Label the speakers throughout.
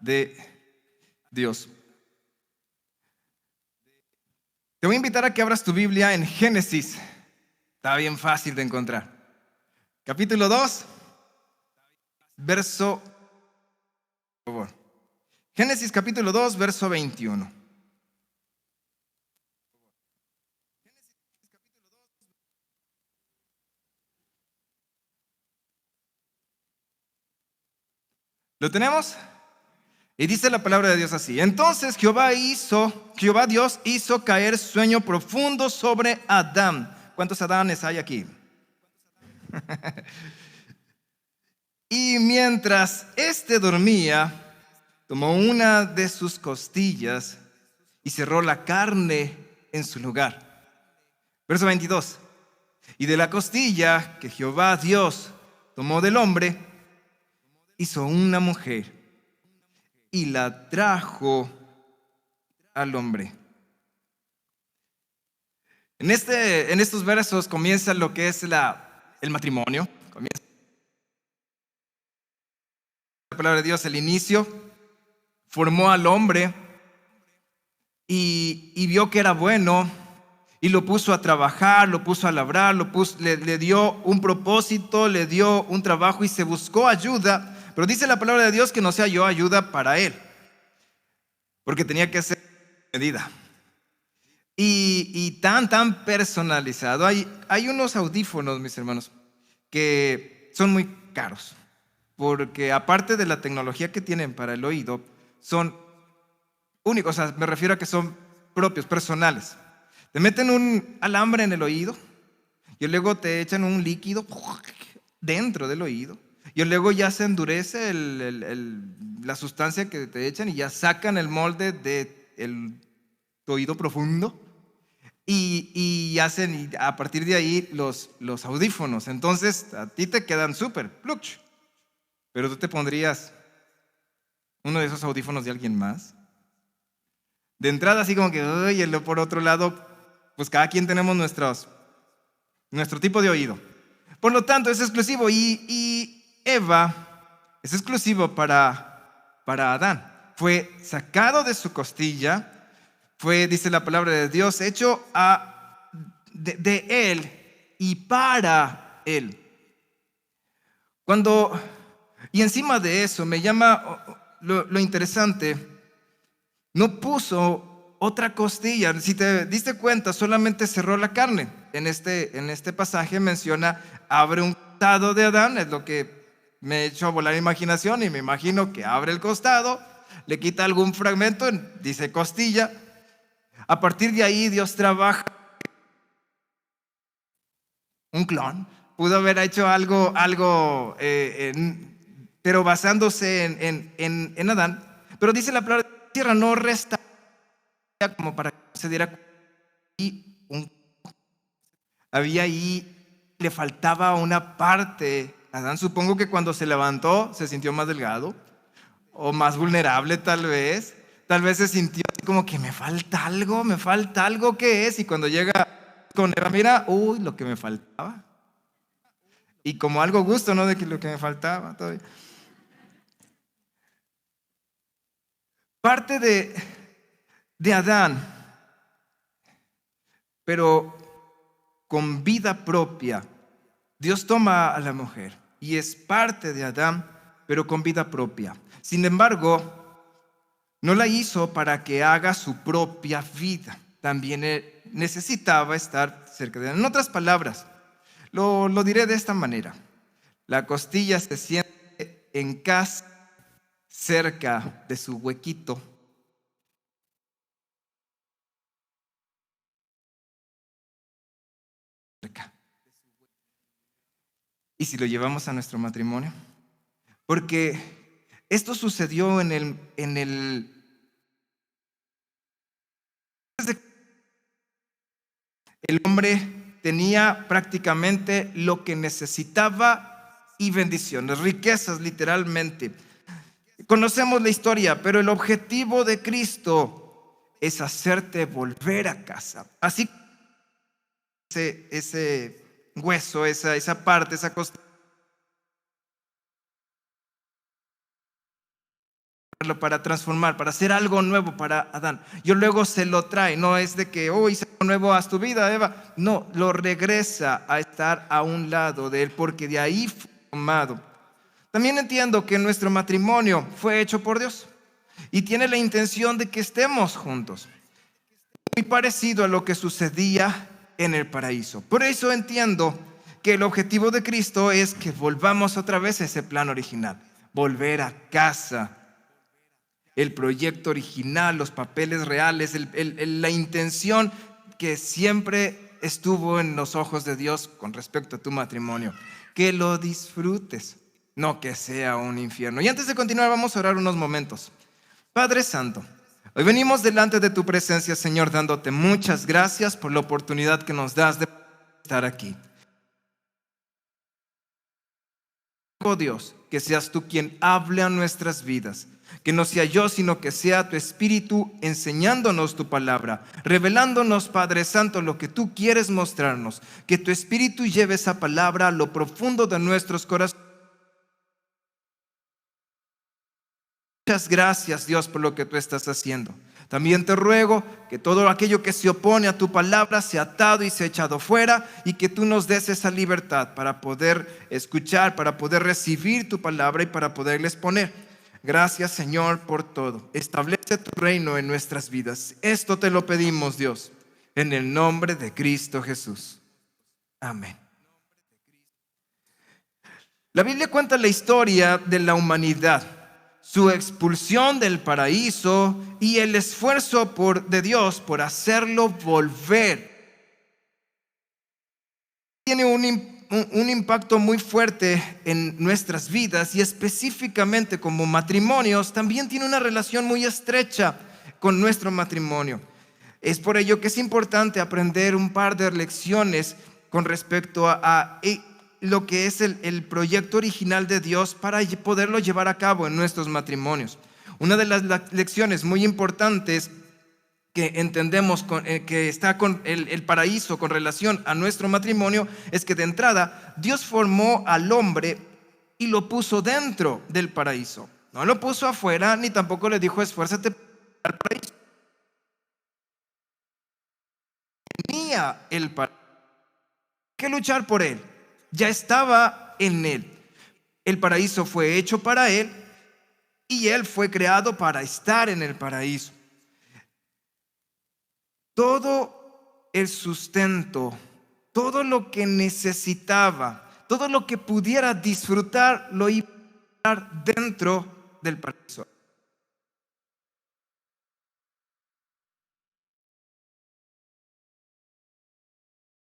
Speaker 1: de Dios. Te voy a invitar a que abras tu Biblia en Génesis. Está bien fácil de encontrar. Capítulo 2, verso... Por favor. Génesis capítulo 2, verso 21. ¿Lo tenemos? Y dice la palabra de Dios así: entonces Jehová Dios hizo caer sueño profundo sobre Adán. ¿Cuántos Adanes hay aquí? Y mientras éste dormía, tomó una de sus costillas y cerró la carne en su lugar. Verso 22. Y de la costilla que Jehová Dios tomó del hombre, hizo una mujer y la trajo al hombre. En estos versos comienza lo que es el matrimonio. Comienza la palabra de Dios, el inicio. Formó al hombre y vio que era bueno y lo puso a trabajar, lo puso a labrar, le dio un propósito, le dio un trabajo y se buscó ayuda. Pero dice la palabra de Dios que no se halló ayuda para él, porque tenía que ser medida. Y tan personalizado. Hay unos audífonos, mis hermanos, que son muy caros, porque aparte de la tecnología que tienen para el oído, son únicos. O sea, me refiero a que son propios, personales. Te meten un alambre en el oído y luego te echan un líquido dentro del oído y luego ya se endurece la sustancia que te echan y ya sacan el molde del oído profundo y hacen a partir de ahí los audífonos. Entonces a ti te quedan súper pluch, pero tú te pondrías uno de esos audífonos de alguien más. De entrada así como que, y por otro lado, pues cada quien tenemos nuestro tipo de oído. Por lo tanto, es exclusivo. Y Eva es exclusivo para Adán. Fue sacado de su costilla. Fue, dice la palabra de Dios, hecho de él y para él. Y encima de eso me llama lo interesante. No puso otra costilla. Si te diste cuenta, solamente cerró la carne. En este pasaje menciona, abre un costado de Adán. Es lo que me echó a volar la imaginación y me imagino que abre el costado, le quita algún fragmento, dice costilla. A partir de ahí Dios trabaja un clon. Pudo haber hecho algo pero basándose en Adán. Pero dice la palabra, tierra no resta como para que se diera cuenta. Había ahí, le faltaba una parte. Adán, supongo que cuando se levantó se sintió más delgado o más vulnerable tal vez. Tal vez se sintió como que me falta algo, ¿qué es? Y cuando llega con Eva, mira, lo que me faltaba. Y como algo gusto, ¿no? De que lo que me faltaba todavía. Parte de Adán, pero con vida propia. Dios toma a la mujer y es parte de Adán, pero con vida propia. Sin embargo, no la hizo para que haga su propia vida. También necesitaba estar cerca de él. En otras palabras, lo diré de esta manera. La costilla se siente en casa, cerca de su huequito. Y si lo llevamos a nuestro matrimonio, porque esto sucedió en el hombre tenía prácticamente lo que necesitaba y bendiciones, riquezas literalmente. Conocemos la historia, pero el objetivo de Cristo es hacerte volver a casa. Así ese hueso, esa parte, esa costilla para transformar, para hacer algo nuevo para Adán. Y luego se lo trae, no es de que, oh, hice algo nuevo, haz tu vida, Eva. No, lo regresa a estar a un lado de él, porque de ahí fue tomado. También entiendo que nuestro matrimonio fue hecho por Dios y tiene la intención de que estemos juntos. Muy parecido a lo que sucedía en el paraíso. Por eso entiendo que el objetivo de Cristo es que volvamos otra vez a ese plan original, volver a casa. El proyecto original, los papeles reales, la intención que siempre estuvo en los ojos de Dios con respecto a tu matrimonio. Que lo disfrutes, no que sea un infierno. Y antes de continuar, vamos a orar unos momentos. Padre Santo, hoy venimos delante de tu presencia, Señor, dándote muchas gracias por la oportunidad que nos das de estar aquí. Oh Dios, que seas tú quien hable a nuestras vidas. Que no sea yo, sino que sea tu Espíritu enseñándonos tu palabra, revelándonos, Padre Santo, lo que tú quieres mostrarnos. Que tu Espíritu lleve esa palabra a lo profundo de nuestros corazones. Muchas gracias, Dios, por lo que tú estás haciendo. También te ruego que todo aquello que se opone a tu palabra sea atado y sea echado fuera, y que tú nos des esa libertad para poder escuchar, para poder recibir tu palabra y para poderla exponer. Gracias, Señor, por todo. Establece tu reino en nuestras vidas. Esto te lo pedimos, Dios, en el nombre de Cristo Jesús. Amén. La Biblia cuenta la historia de la humanidad, su expulsión del paraíso y el esfuerzo de Dios por hacerlo volver. Tiene un impacto muy fuerte en nuestras vidas, y específicamente como matrimonios también tiene una relación muy estrecha con nuestro matrimonio. Es por ello que es importante aprender un par de lecciones con respecto a lo que es el proyecto original de Dios para poderlo llevar a cabo en nuestros matrimonios. Una de las lecciones muy importantes que entendemos que está con el paraíso con relación a nuestro matrimonio es que de entrada Dios formó al hombre y lo puso dentro del paraíso. No lo puso afuera, ni tampoco le dijo esfuérzate al paraíso. Tenía el paraíso, que luchar por él, ya estaba en él. El paraíso fue hecho para él y él fue creado para estar en el paraíso. Todo el sustento, todo lo que necesitaba, todo lo que pudiera disfrutar, lo iba a estar dentro del paraíso.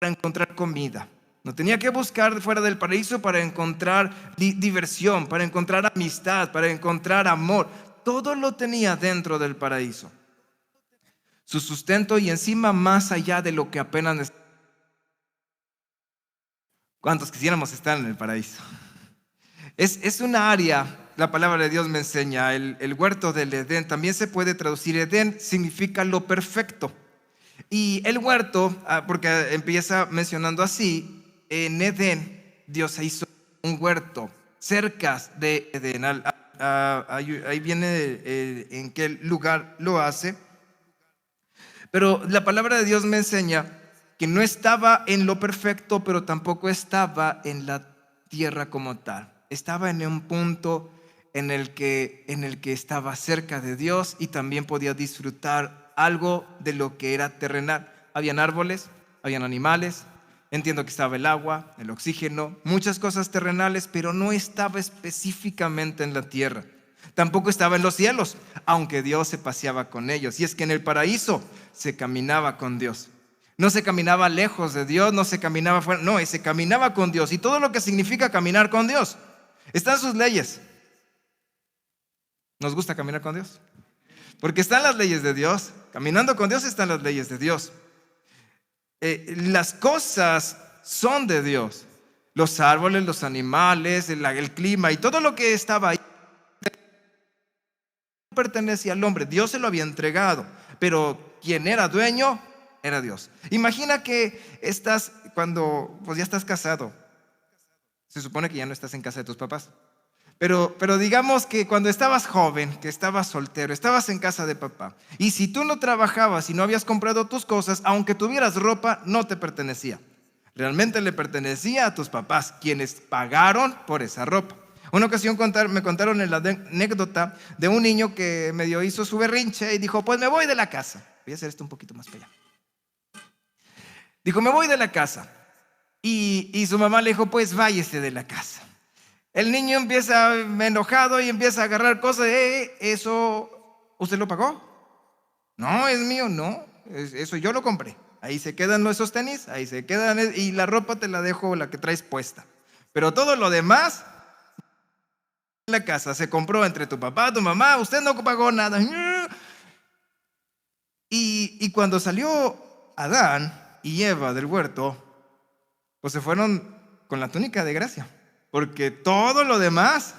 Speaker 1: Para encontrar comida. No tenía que buscar fuera del paraíso para encontrar diversión, para encontrar amistad, para encontrar amor. Todo lo tenía dentro del paraíso. Su sustento y encima más allá de lo que apenas necesitaba. ¿Cuántos quisiéramos estar en el paraíso? Es una área, la palabra de Dios me enseña, el huerto del Edén, también se puede traducir. Edén significa lo perfecto. Y el huerto, porque empieza mencionando así, en Edén Dios hizo un huerto cerca de Edén. Ahí viene en qué lugar lo hace. Pero la palabra de Dios me enseña que no estaba en lo perfecto, pero tampoco estaba en la tierra como tal. Estaba en un punto en el que estaba cerca de Dios y también podía disfrutar algo de lo que era terrenal. Habían árboles, habían animales, entiendo que estaba el agua, el oxígeno, muchas cosas terrenales, pero no estaba específicamente en la tierra. Tampoco estaba en los cielos, aunque Dios se paseaba con ellos. Y es que en el paraíso se caminaba con Dios. No se caminaba lejos de Dios, no se caminaba fuera, no, se caminaba con Dios. Y todo lo que significa caminar con Dios. Están sus leyes. ¿Nos gusta caminar con Dios? Porque están las leyes de Dios. Caminando con Dios están las leyes de Dios. Las cosas son de Dios. Los árboles, los animales, el clima y todo lo que estaba ahí pertenecía al hombre. Dios se lo había entregado, pero quien era dueño era Dios. Imagina que cuando pues ya estás casado, se supone que ya no estás en casa de tus papás, Pero digamos que cuando estabas joven, que estabas soltero, estabas en casa de papá, y si tú no trabajabas y no habías comprado tus cosas, aunque tuvieras ropa, no te pertenecía. Realmente le pertenecía a tus papás, quienes pagaron por esa ropa. Una ocasión me contaron la anécdota de un niño que medio hizo su berrinche y dijo, pues me voy de la casa. Voy a hacer esto un poquito más para allá. Dijo, me voy de la casa. Y su mamá le dijo, pues váyese de la casa. El niño empieza enojado y empieza a agarrar cosas. ¿Eso usted lo pagó? No, es mío, no. Eso yo lo compré. Ahí se quedan esos tenis, ahí se quedan, y la ropa te la dejo, la que traes puesta. Pero todo lo demás, en la casa, se compró entre tu papá, tu mamá, usted no pagó nada. Y cuando salió Adán y Eva del huerto, pues se fueron con la túnica de gracia, porque todo lo demás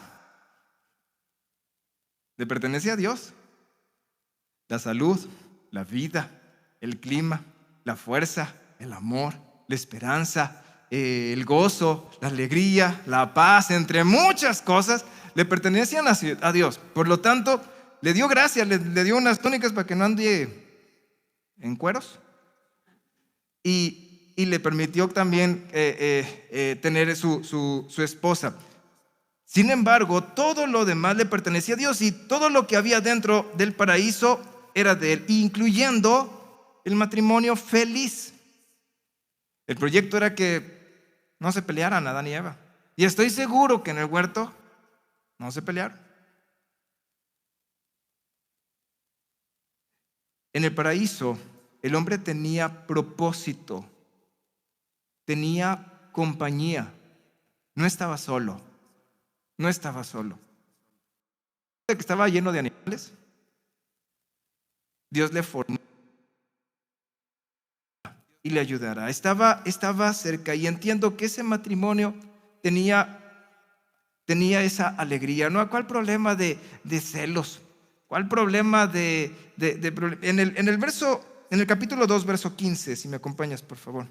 Speaker 1: le pertenece a Dios. La salud, la vida, el clima, la fuerza, el amor, la esperanza, el gozo, la alegría, la paz, entre muchas cosas, le pertenecían a Dios. Por lo tanto, le dio gracia, le dio unas túnicas para que no ande en cueros, y le permitió también tener su esposa. Sin embargo, todo lo demás le pertenecía a Dios, y todo lo que había dentro del paraíso era de Él, incluyendo el matrimonio feliz. El proyecto era que no se pelearan Adán y Eva. Y estoy seguro que en el huerto no se pelearon. En el paraíso, el hombre tenía propósito, tenía compañía. No estaba solo, no estaba solo. Que estaba lleno de animales. Dios le formó y le ayudará. Estaba cerca, y entiendo que ese matrimonio tenía esa alegría. ¿No? ¿Cuál problema de celos? ¿Cuál problema en el capítulo 2, verso 15, si me acompañas, por favor?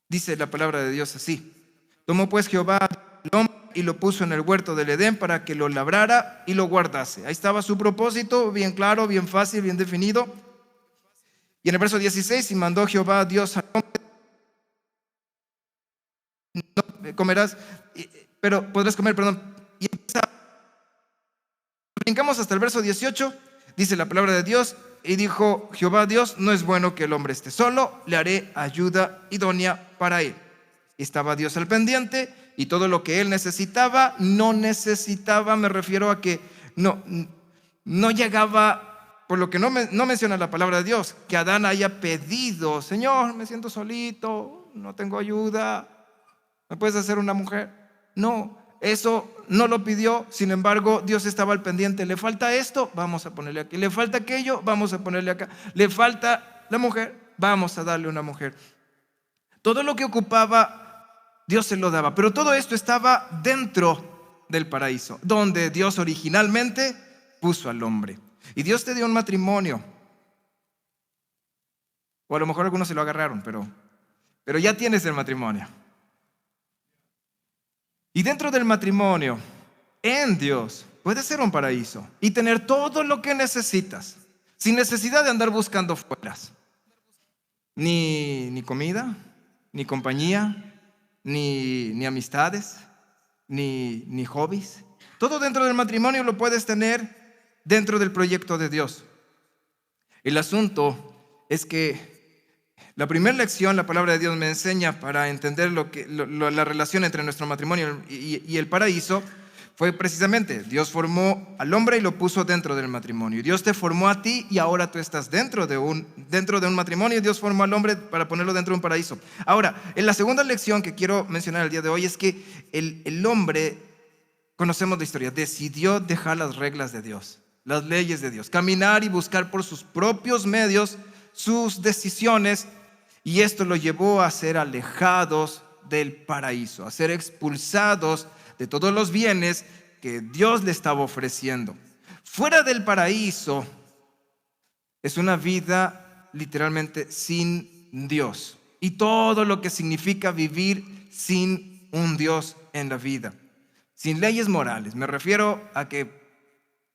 Speaker 1: Dice la palabra de Dios así: tomó pues Jehová al hombre y lo puso en el huerto del Edén para que lo labrara y lo guardase. Ahí estaba su propósito, bien claro, bien fácil, bien definido. Y en el verso 16, y mandó Jehová Dios al hombre, no comerás, pero podrás comer, perdón. Y brincamos hasta el verso 18, dice la palabra de Dios, y dijo Jehová Dios, no es bueno que el hombre esté solo, le haré ayuda idónea para él. Y estaba Dios al pendiente, y todo lo que él necesitaba, me refiero a que no llegaba, por lo que no menciona la palabra de Dios, que Adán haya pedido, Señor, me siento solito, no tengo ayuda, ¿me puedes hacer una mujer? No, eso no lo pidió. Sin embargo, Dios estaba al pendiente. Le falta esto, vamos a ponerle aquí. Le falta aquello, vamos a ponerle acá. Le falta la mujer, vamos a darle una mujer. Todo lo que ocupaba, Dios se lo daba. Pero todo esto estaba dentro del paraíso, donde Dios originalmente puso al hombre. Y Dios te dio un matrimonio. O a lo mejor algunos se lo agarraron, pero ya tienes el matrimonio. Y dentro del matrimonio, en Dios, puedes ser un paraíso y tener todo lo que necesitas, sin necesidad de andar buscando fuera. Ni comida, ni compañía, ni amistades, ni hobbies. Todo dentro del matrimonio lo puedes tener dentro del proyecto de Dios. El asunto es que la primera lección, la palabra de Dios me enseña para entender la relación entre nuestro matrimonio y el paraíso, fue precisamente, Dios formó al hombre y lo puso dentro del matrimonio. Dios te formó a ti y ahora tú estás dentro de un matrimonio, y Dios formó al hombre para ponerlo dentro de un paraíso. Ahora, en la segunda lección que quiero mencionar el día de hoy es que el hombre, conocemos la historia, decidió dejar las reglas de Dios, las leyes de Dios, caminar y buscar por sus propios medios sus decisiones. Y esto lo llevó a ser alejados del paraíso, a ser expulsados de todos los bienes que Dios le estaba ofreciendo. Fuera del paraíso es una vida literalmente sin Dios. y todo lo que significa vivir sin un Dios en la vida, sin leyes morales. Me refiero a que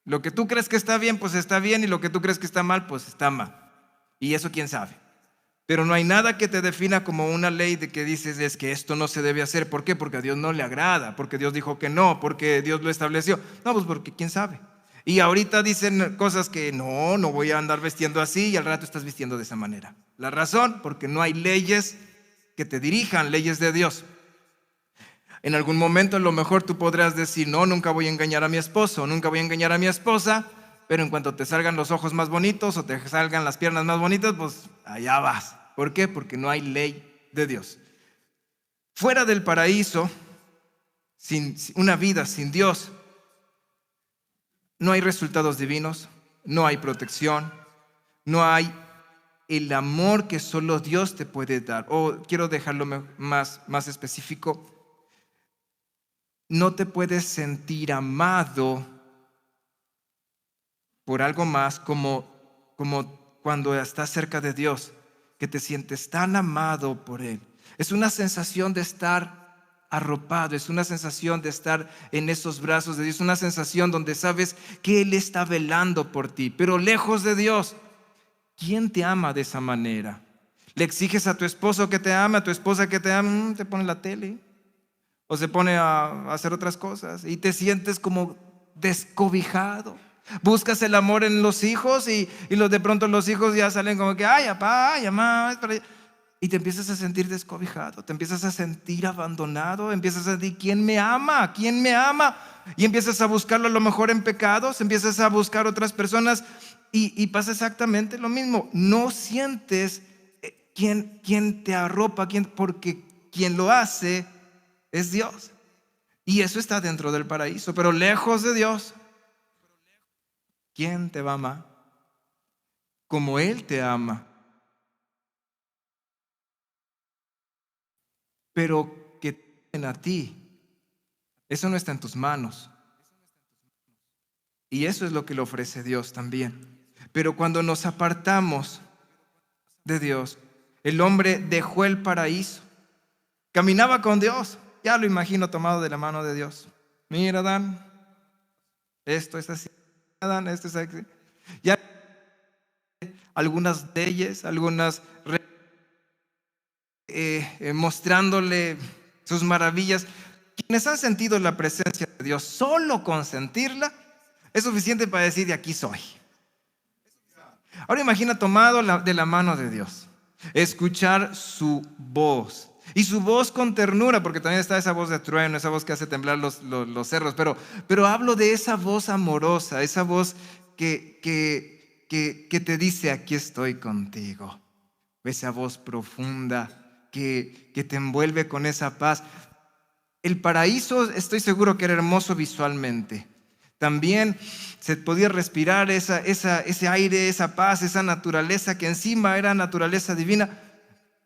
Speaker 1: lo que tú crees que está bien, pues está bien, y lo que tú crees que está mal, pues está mal. Y eso quién sabe. Pero no hay nada que te defina como una ley de que dices es que esto no se debe hacer. ¿Por qué? Porque a Dios no le agrada, porque Dios dijo que no, porque Dios lo estableció. No, pues porque quién sabe. Y ahorita dicen cosas que no voy a andar vestiendo así, y al rato estás vistiendo de esa manera. La razón, porque no hay leyes que te dirijan, leyes de Dios. En algún momento a lo mejor tú podrás decir, no, nunca voy a engañar a mi esposo, nunca voy a engañar a mi esposa, pero en cuanto te salgan los ojos más bonitos o te salgan las piernas más bonitas, pues allá vas. ¿Por qué? Porque no hay ley de Dios. Fuera del paraíso, sin una vida sin Dios, no hay resultados divinos, no hay protección, no hay el amor que solo Dios te puede dar. O quiero dejarlo más específico, no te puedes sentir amado por algo más como cuando estás cerca de Dios, que te sientes tan amado por Él. Es una sensación de estar arropado, es una sensación de estar en esos brazos de Dios, es una sensación donde sabes que Él está velando por ti, pero lejos de Dios. ¿Quién te ama de esa manera? ¿Le exiges a tu esposo que te ame, a tu esposa que te ame? Te pone la tele o se pone a hacer otras cosas y te sientes como descobijado. Buscas el amor en los hijos y de pronto los hijos ya salen como que, ay, papá, ay, mamá, es para allá. Y te empiezas a sentir descobijado, te empiezas a sentir abandonado, empiezas a decir, ¿quién me ama? ¿Quién me ama? Y empiezas a buscarlo a lo mejor en pecados, empiezas a buscar otras personas y pasa exactamente lo mismo. No sientes quién te arropa, porque quien lo hace es Dios. Y eso está dentro del paraíso, pero lejos de Dios, ¿quién te va a amar como Él te ama? Pero que te a ti, eso no está en tus manos. Y eso es lo que le ofrece Dios también. Pero cuando nos apartamos de Dios, el hombre dejó el paraíso, caminaba con Dios. Ya lo imagino tomado de la mano de Dios. Mira, Adán, esto es así. Adán, esto es así. Ya algunas leyes, algunas mostrándole sus maravillas. Quienes han sentido la presencia de Dios, solo con sentirla es suficiente para decir, de aquí soy. Ahora imagina tomado de la mano de Dios, escuchar su voz. Y su voz con ternura, porque también está esa voz de trueno, esa voz que hace temblar los cerros. Pero hablo de esa voz amorosa, esa voz que te dice, aquí estoy contigo. Esa voz profunda que te envuelve con esa paz. El paraíso estoy seguro que era hermoso visualmente. También se podía respirar ese aire, esa paz, esa naturaleza que encima era naturaleza divina.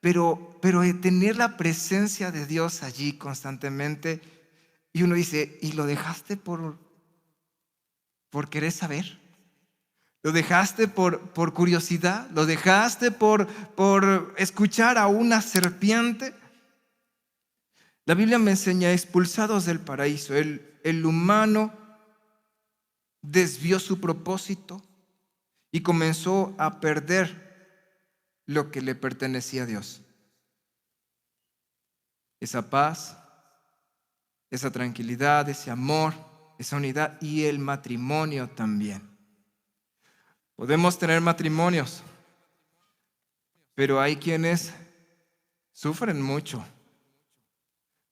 Speaker 1: Pero tener la presencia de Dios allí constantemente, y uno dice, ¿y lo dejaste por querer saber? ¿Lo dejaste por curiosidad? ¿Lo dejaste por escuchar a una serpiente? La Biblia me enseña, expulsados del paraíso, el humano desvió su propósito y comenzó a perder lo que le pertenecía a Dios. Esa paz, esa tranquilidad, ese amor, esa unidad y el matrimonio también. Podemos tener matrimonios, pero hay quienes sufren mucho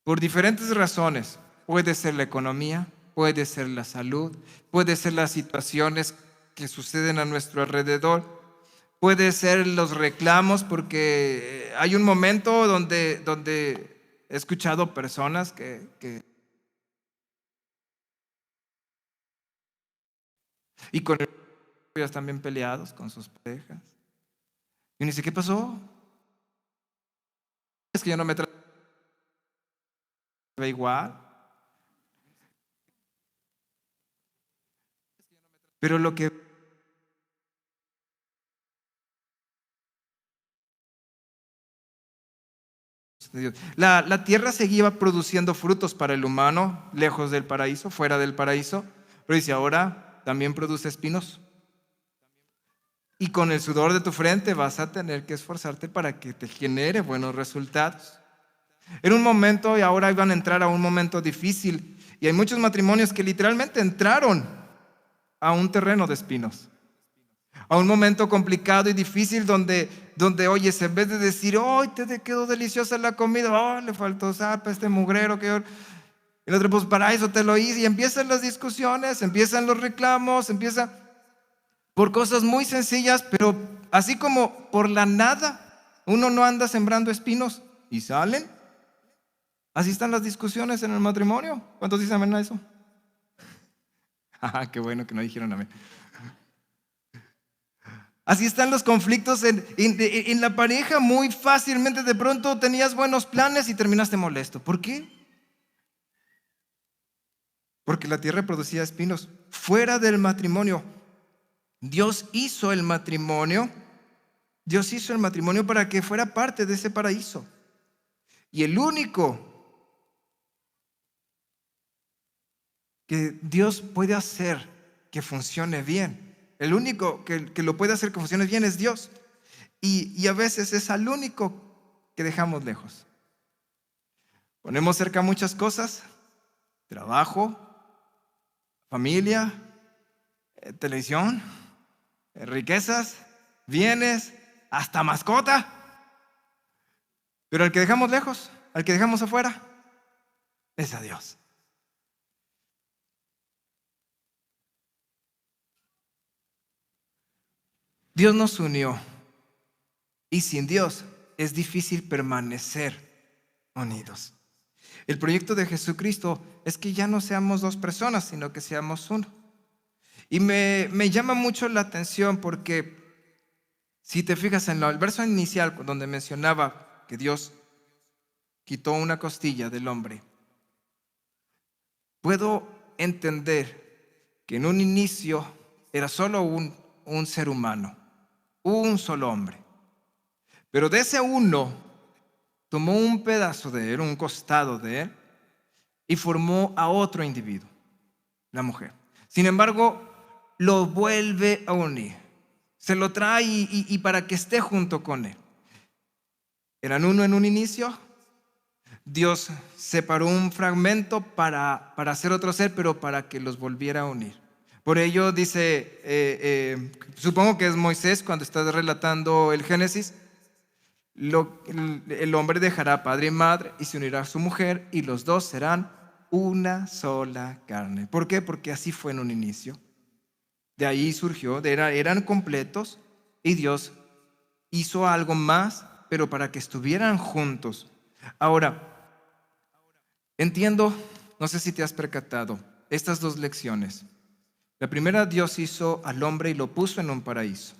Speaker 1: por diferentes razones. Puede ser la economía, puede ser la salud, puede ser las situaciones que suceden a nuestro alrededor, puede ser los reclamos, porque hay un momento donde he escuchado personas que y con ellos también peleados con sus parejas. Y uno dice, ¿qué pasó? Es que yo no me trato igual. Pero lo que de Dios. La tierra seguía produciendo frutos para el humano, lejos del paraíso, fuera del paraíso. Pero dice, ahora también produce espinos. Y con el sudor de tu frente vas a tener que esforzarte para que te genere buenos resultados. Era un momento y ahora iban a entrar a un momento difícil. Y hay muchos matrimonios que literalmente entraron a un terreno de espinos. A un momento complicado y difícil donde oye, en vez de decir, ¡ay, te quedó deliciosa la comida! ¡Oh, le faltó sal para este mugrero! El otro, pues para eso te lo hice. Y empiezan las discusiones, empiezan los reclamos, empieza por cosas muy sencillas, pero así como por la nada, uno no anda sembrando espinos y salen. Así están las discusiones en el matrimonio. ¿Cuántos dicen amén a eso? Qué bueno que no dijeron amén. Así están los conflictos en la pareja. Muy fácilmente de pronto tenías buenos planes y terminaste molesto. ¿Por qué? Porque la tierra producía espinos. Fuera del matrimonio. Dios hizo el matrimonio para que fuera parte de ese paraíso. Y el único que Dios puede hacer que funcione bien, el único que lo puede hacer que funcione bien es Dios. Y a veces es al único que dejamos lejos. Ponemos cerca muchas cosas: trabajo, familia, televisión, riquezas, bienes, hasta mascota. Pero al que dejamos lejos, al que dejamos afuera, es a Dios. Dios nos unió y sin Dios es difícil permanecer unidos. El proyecto de Jesucristo es que ya no seamos dos personas, sino que seamos uno. Y me llama mucho la atención porque si te fijas en el verso inicial donde mencionaba que Dios quitó una costilla del hombre, puedo entender que en un inicio era solo un ser humano, un solo hombre. Pero de ese uno tomó un pedazo de él, un costado de él, y formó a otro individuo, la mujer. Sin embargo, lo vuelve a unir. Se lo trae y para que esté junto con él. Eran uno en un inicio. Dios separó un fragmento para hacer otro ser, pero para que los volviera a unir. Por ello dice, supongo que es Moisés cuando está relatando el Génesis, el hombre dejará padre y madre y se unirá a su mujer y los dos serán una sola carne. ¿Por qué? Porque así fue en un inicio. De ahí surgió, eran completos y Dios hizo algo más, pero para que estuvieran juntos. Ahora, entiendo, no sé si te has percatado, estas dos lecciones. La primera, Dios hizo al hombre y lo puso en un paraíso.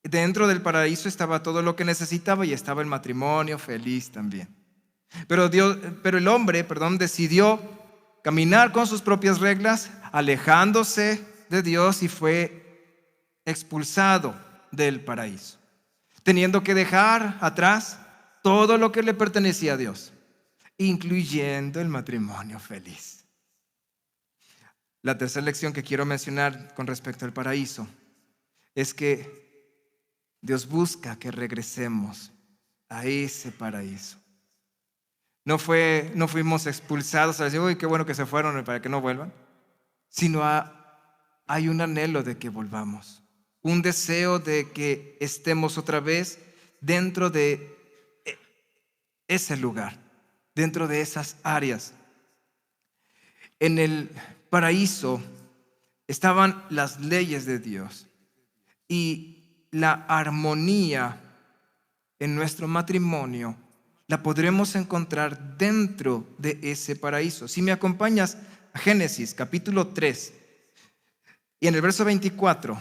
Speaker 1: Dentro del paraíso estaba todo lo que necesitaba y estaba el matrimonio feliz también. Pero el hombre, decidió caminar con sus propias reglas, alejándose de Dios y fue expulsado del paraíso, teniendo que dejar atrás todo lo que le pertenecía a Dios, incluyendo el matrimonio feliz. La tercera lección que quiero mencionar con respecto al paraíso es que Dios busca que regresemos a ese paraíso. No fuimos expulsados a decir, uy, qué bueno que se fueron para que no vuelvan, sino hay un anhelo de que volvamos, un deseo de que estemos otra vez dentro de ese lugar, dentro de esas áreas. En el paraíso estaban las leyes de Dios y la armonía en nuestro matrimonio la podremos encontrar dentro de ese paraíso. Si me acompañas a Génesis capítulo 3 y en el verso 24,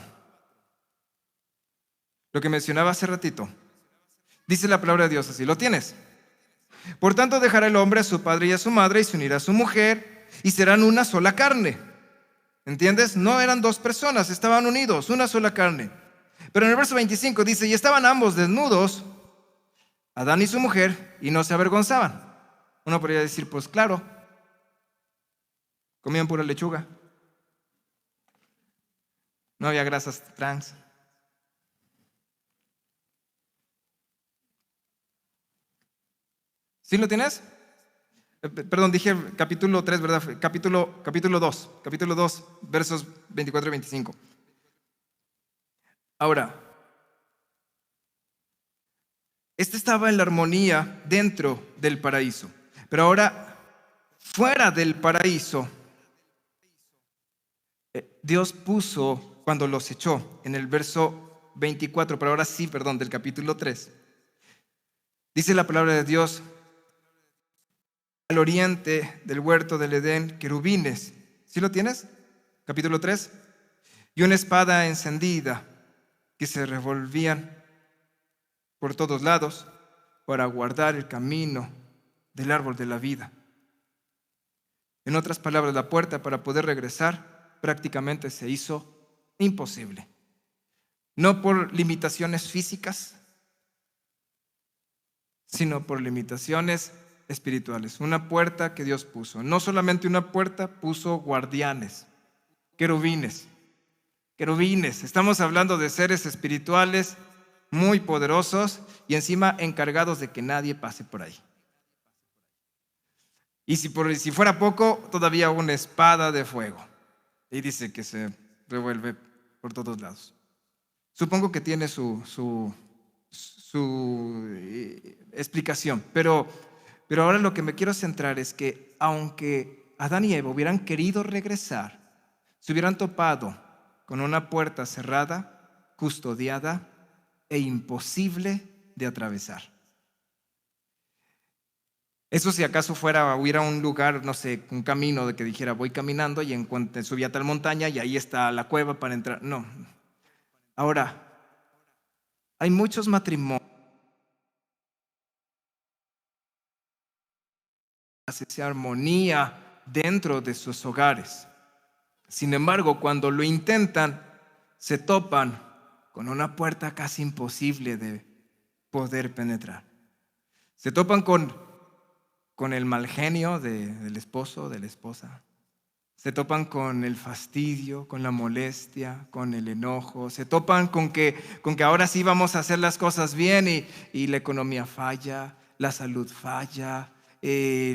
Speaker 1: lo que mencionaba hace ratito, dice la palabra de Dios así, ¿lo tienes? Por tanto dejará el hombre a su padre y a su madre y se unirá a su mujer y serán una sola carne. ¿Entiendes? No eran dos personas, estaban unidos, una sola carne. Pero en el verso 25 dice, y estaban ambos desnudos Adán y su mujer, y no se avergonzaban. Uno podría decir, pues claro, comían pura lechuga. No había grasas trans. ¿Sí lo tienes? Perdón, dije capítulo 3, ¿verdad? Capítulo 2, versos 24 y 25. Ahora, este estaba en la armonía dentro del paraíso. Pero ahora, fuera del paraíso, Dios puso, cuando los echó, en el verso 24, pero ahora sí, perdón, del capítulo 3, dice la palabra de Dios: al oriente del huerto del Edén, querubines. ¿Sí lo tienes? Capítulo 3. Y una espada encendida que se revolvían por todos lados para guardar el camino del árbol de la vida. En otras palabras, la puerta para poder regresar prácticamente se hizo imposible. No por limitaciones físicas, sino por limitaciones espirituales. Una puerta que Dios puso. No solamente una puerta, puso guardianes, querubines. Querubines. Estamos hablando de seres espirituales muy poderosos y encima encargados de que nadie pase por ahí. Y si fuera poco, todavía una espada de fuego. Y dice que se revuelve por todos lados. Supongo que tiene su explicación, pero ahora lo que me quiero centrar es que aunque Adán y Eva hubieran querido regresar, se hubieran topado con una puerta cerrada, custodiada e imposible de atravesar. Eso si acaso hubiera un lugar, no sé, un camino de que dijera voy caminando y subí a tal montaña y ahí está la cueva para entrar. No. Ahora, hay muchos matrimonios, esa armonía dentro de sus hogares. Sin embargo, cuando lo intentan, se topan con una puerta casi imposible de poder penetrar. Se topan con el mal genio del esposo, de la esposa. Se topan con el fastidio, con la molestia, con el enojo. Se topan con que ahora sí vamos a hacer las cosas bien y la economía falla, la salud falla. Se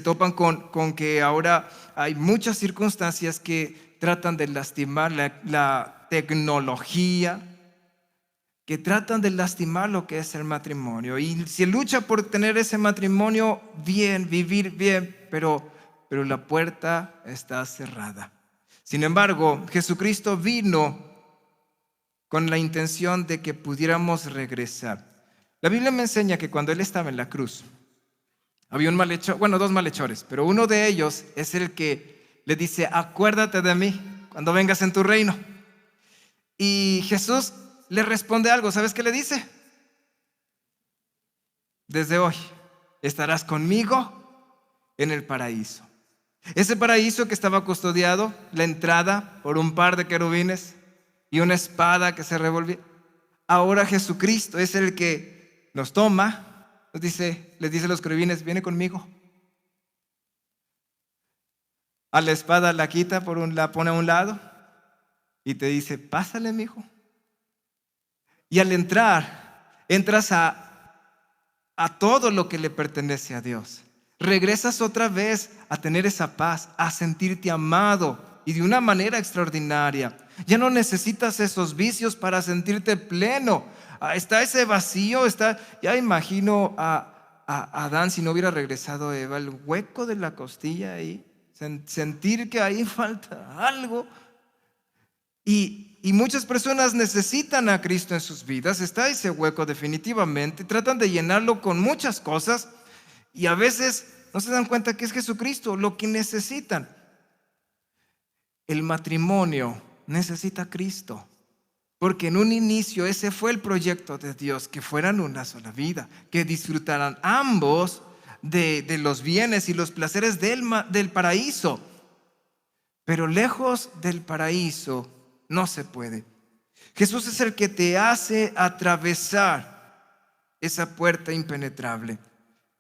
Speaker 1: topan con que ahora hay muchas circunstancias que tratan de lastimar la tecnología, que tratan de lastimar lo que es el matrimonio. Y se lucha por tener ese matrimonio bien, vivir bien, pero la puerta está cerrada. Sin embargo, Jesucristo vino con la intención de que pudiéramos regresar. La Biblia me enseña que cuando Él estaba en la cruz, había un malhechor, dos malhechores, pero uno de ellos es el que le dice: acuérdate de mí cuando vengas en tu reino. Y Jesús le responde algo. ¿Sabes qué le dice? Desde hoy estarás conmigo en el paraíso. Ese paraíso que estaba custodiado, la entrada por un par de querubines y una espada que se revolvía. Ahora Jesucristo es el que nos toma, les dice a los querubines: viene conmigo. A la espada la quita, la pone a un lado y te dice: pásale, mijo. Y al entras a todo lo que le pertenece a Dios. Regresas otra vez a tener esa paz, a sentirte amado y de una manera extraordinaria. Ya no necesitas esos vicios para sentirte pleno. Está ese vacío, ya imagino a Adán, si no hubiera regresado Eva, el hueco de la costilla ahí, sentir que ahí falta algo. Y muchas personas necesitan a Cristo en sus vidas. Está ese hueco definitivamente. Tratan de llenarlo con muchas cosas y a veces no se dan cuenta que es Jesucristo lo que necesitan. El matrimonio necesita a Cristo, porque en un inicio ese fue el proyecto de Dios, que fueran una sola vida, que disfrutaran ambos de los bienes y los placeres del paraíso. Pero lejos del paraíso no se puede. Jesús es el que te hace atravesar esa puerta impenetrable.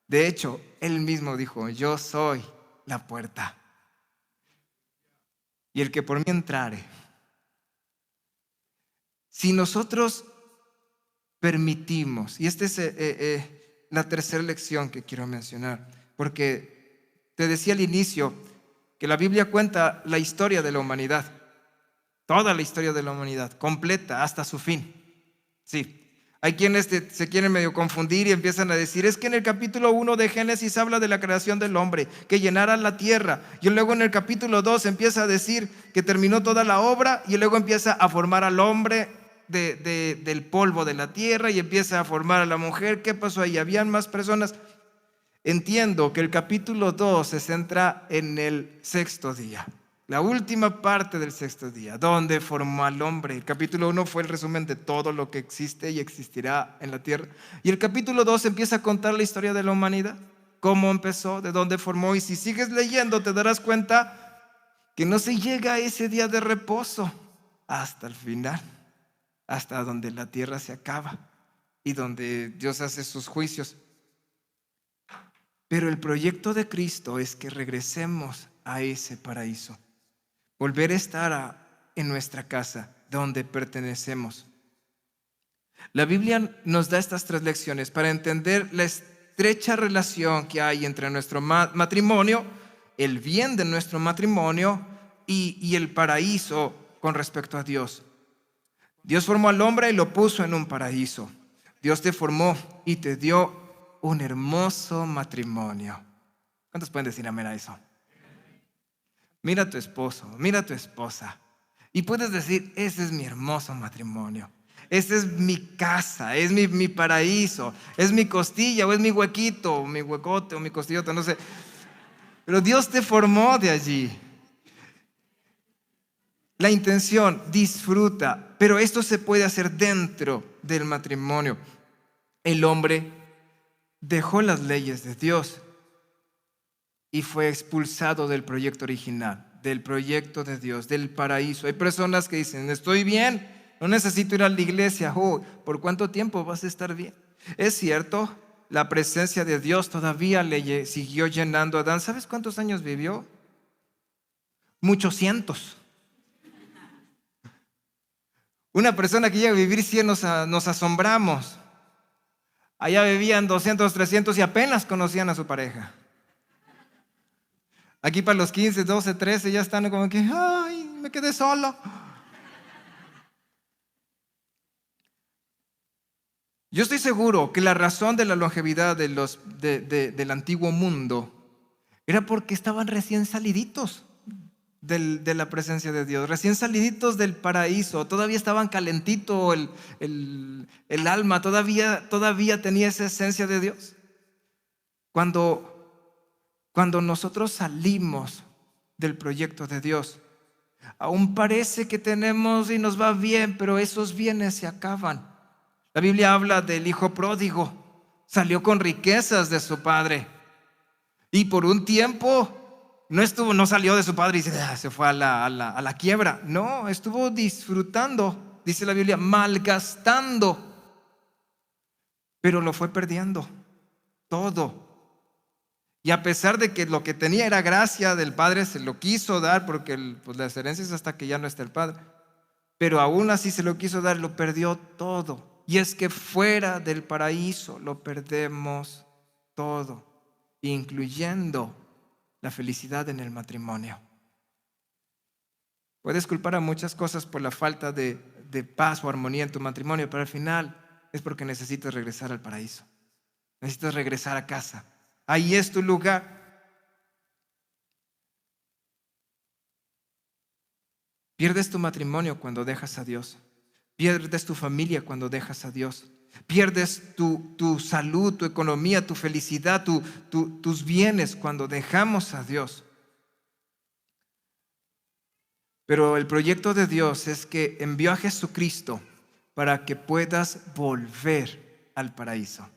Speaker 1: De hecho, Él mismo dijo, yo soy la puerta. Y el que por mí entrare. Si nosotros permitimos, y esta es la tercera lección que quiero mencionar, porque te decía al inicio que la Biblia cuenta la historia de la humanidad, toda la historia de la humanidad, completa hasta su fin. Sí. Hay quienes se quieren medio confundir y empiezan a decir, es que en el capítulo 1 de Génesis habla de la creación del hombre, que llenara la tierra. Y luego en el capítulo 2 empieza a decir que terminó toda la obra y luego empieza a formar al hombre del polvo de la tierra y empieza a formar a la mujer. ¿Qué pasó ahí? ¿Habían más personas? Entiendo que el capítulo 2 se centra en el sexto día. La última parte del sexto día, donde formó al hombre. El capítulo 1 fue el resumen de todo lo que existe y existirá en la tierra. Y el capítulo 2 empieza a contar la historia de la humanidad, cómo empezó, de dónde formó. Y si sigues leyendo te darás cuenta que no se llega a ese día de reposo hasta el final, hasta donde la tierra se acaba y donde Dios hace sus juicios. Pero el proyecto de Cristo es que regresemos a ese paraíso. Volver a estar en nuestra casa, donde pertenecemos. La Biblia nos da estas 3 lecciones para entender la estrecha relación que hay entre nuestro matrimonio, el bien de nuestro matrimonio y el paraíso con respecto a Dios. Dios formó al hombre y lo puso en un paraíso. Dios te formó y te dio un hermoso matrimonio. ¿Cuántos pueden decir amén a eso? Mira a tu esposo, mira a tu esposa y puedes decir, ese es mi hermoso matrimonio, esa es mi casa, es mi paraíso, es mi costilla o es mi huequito, o mi huecote o mi costillota, no sé. Pero Dios te formó de allí. La intención, disfruta, pero esto se puede hacer dentro del matrimonio. El hombre dejó las leyes de Dios y fue expulsado del proyecto original, del proyecto de Dios, del paraíso. Hay personas que dicen, estoy bien, no necesito ir a la iglesia. Oh, ¿por cuánto tiempo vas a estar bien? Es cierto, la presencia de Dios todavía le siguió llenando a Adán. ¿Sabes cuántos años vivió? Muchos cientos. Una persona que llega a vivir 100 nos asombramos. Allá vivían 200, 300 y apenas conocían a su pareja. Aquí para los 15, 12, 13 ya están como que, ay, me quedé solo. Yo estoy seguro que la razón de la longevidad del antiguo mundo era porque estaban recién saliditos de la presencia de Dios, recién saliditos del paraíso, todavía estaban calentito el alma, todavía tenía esa esencia de Dios. Cuando nosotros salimos del proyecto de Dios, aún parece que tenemos y nos va bien, pero esos bienes se acaban. La Biblia habla del hijo pródigo, salió con riquezas de su padre y por un tiempo no salió de su padre y se fue a la quiebra. No, estuvo disfrutando, dice la Biblia, malgastando, pero lo fue perdiendo todo. Y a pesar de que lo que tenía era gracia del Padre, se lo quiso dar, porque pues las herencias hasta que ya no está el Padre. Pero aún así se lo quiso dar, lo perdió todo. Y es que fuera del paraíso lo perdemos todo, incluyendo la felicidad en el matrimonio. Puedes culpar a muchas cosas por la falta de paz o armonía en tu matrimonio, pero al final es porque necesitas regresar al paraíso. Necesitas regresar a casa. Ahí es tu lugar. Pierdes tu matrimonio cuando dejas a Dios. Pierdes tu familia cuando dejas a Dios. Pierdes tu salud, tu economía, tu felicidad, tus bienes cuando dejamos a Dios. Pero el proyecto de Dios es que envió a Jesucristo para que puedas volver al paraíso.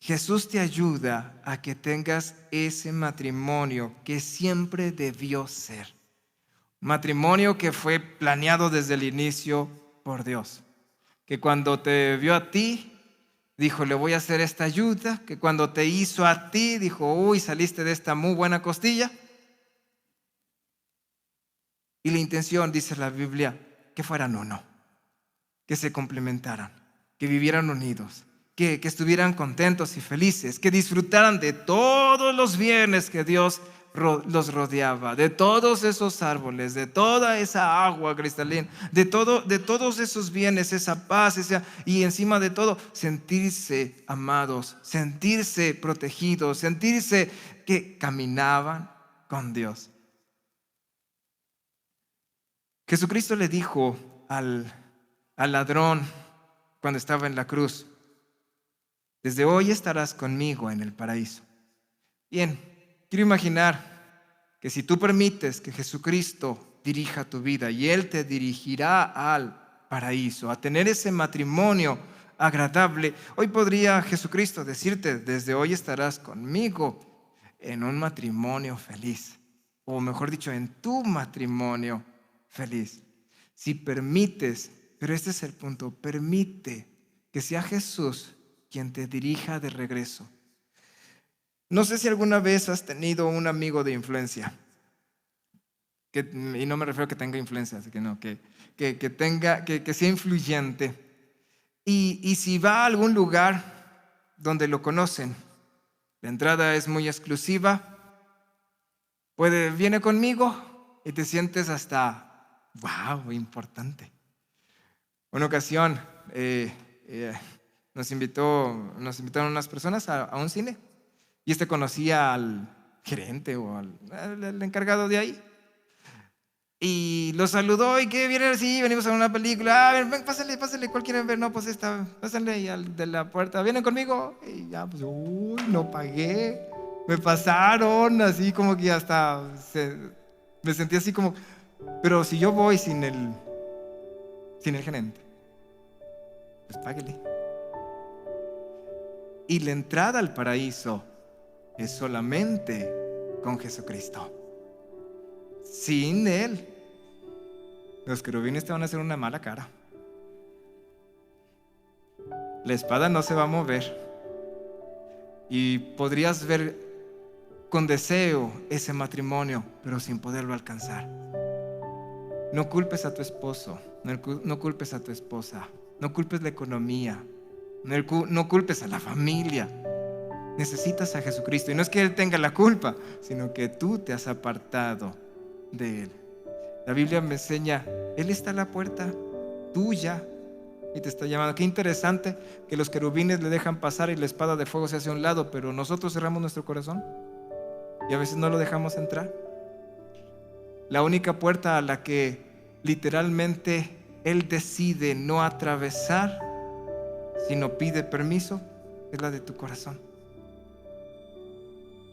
Speaker 1: Jesús te ayuda a que tengas ese matrimonio que siempre debió ser. Matrimonio que fue planeado desde el inicio por Dios. Que cuando te vio a ti, Dijo, le voy a hacer esta ayuda, que cuando te hizo a ti, dijo, uy, saliste de esta muy buena costilla. Y la intención, dice la Biblia, que fueran uno, que se complementaran, que vivieran unidos, que estuvieran contentos y felices, que disfrutaran de todos los bienes que Dios los rodeaba, de todos esos árboles, de toda esa agua cristalina, de todos esos bienes, esa paz, y encima de todo, sentirse amados, sentirse protegidos, sentirse que caminaban con Dios. Jesucristo le dijo al ladrón cuando estaba en la cruz, desde hoy estarás conmigo en el paraíso. Bien, quiero imaginar que si tú permites que Jesucristo dirija tu vida y Él te dirigirá al paraíso, a tener ese matrimonio agradable, hoy podría Jesucristo decirte, desde hoy estarás conmigo en un matrimonio feliz, o mejor dicho, en tu matrimonio feliz. Si permites, pero este es el punto, permite que sea Jesús quien te dirija de regreso. No sé si alguna vez has tenido un amigo de influencia, y no me refiero a que tenga influencia, así que no, que sea influyente. Y si va a algún lugar donde lo conocen, la entrada es muy exclusiva, viene conmigo y te sientes hasta, wow, importante. Una ocasión nos invitaron unas personas a un cine y conocía al gerente o al encargado de ahí y lo saludó y ¿qué viene? Sí, venimos a una película. Ven, pásale, ¿cuál quieren ver? No, pues esta, pásale y al de la puerta, ¿vienen conmigo? Y ya, pues, uy, no pagué, me pasaron, así como que hasta me sentí así como, pero si yo voy sin el gerente, pues páguele. Y la entrada al paraíso es solamente con Jesucristo. Sin Él, los querubines te van a hacer una mala cara. La espada no se va a mover. Y podrías ver con deseo ese matrimonio, pero sin poderlo alcanzar. No culpes a tu esposo, no culpes a tu esposa, no culpes la economía, no culpes a la familia. Necesitas a Jesucristo. Y no es que Él tenga la culpa, sino que tú te has apartado de Él. La Biblia me enseña, Él está a la puerta tuya y te está llamando. Qué interesante que los querubines le dejan pasar y la espada de fuego se hace a un lado, pero nosotros cerramos nuestro corazón y a veces no lo dejamos entrar. La única puerta a la que literalmente Él decide no atravesar, sino pide permiso, es la de tu corazón.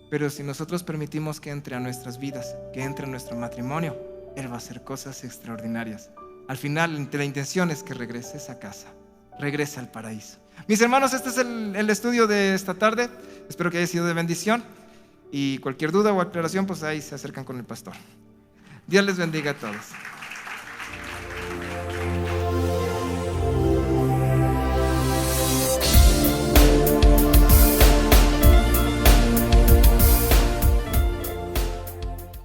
Speaker 1: Pero si nosotros permitimos que entre a nuestras vidas, que entre a nuestro matrimonio, Él va a hacer cosas extraordinarias. Al final, la intención es que regreses a casa, regresa al paraíso. Mis hermanos, este es el estudio de esta tarde. Espero que haya sido de bendición. Y cualquier duda o aclaración, pues ahí se acercan con el pastor. Dios les bendiga a todos.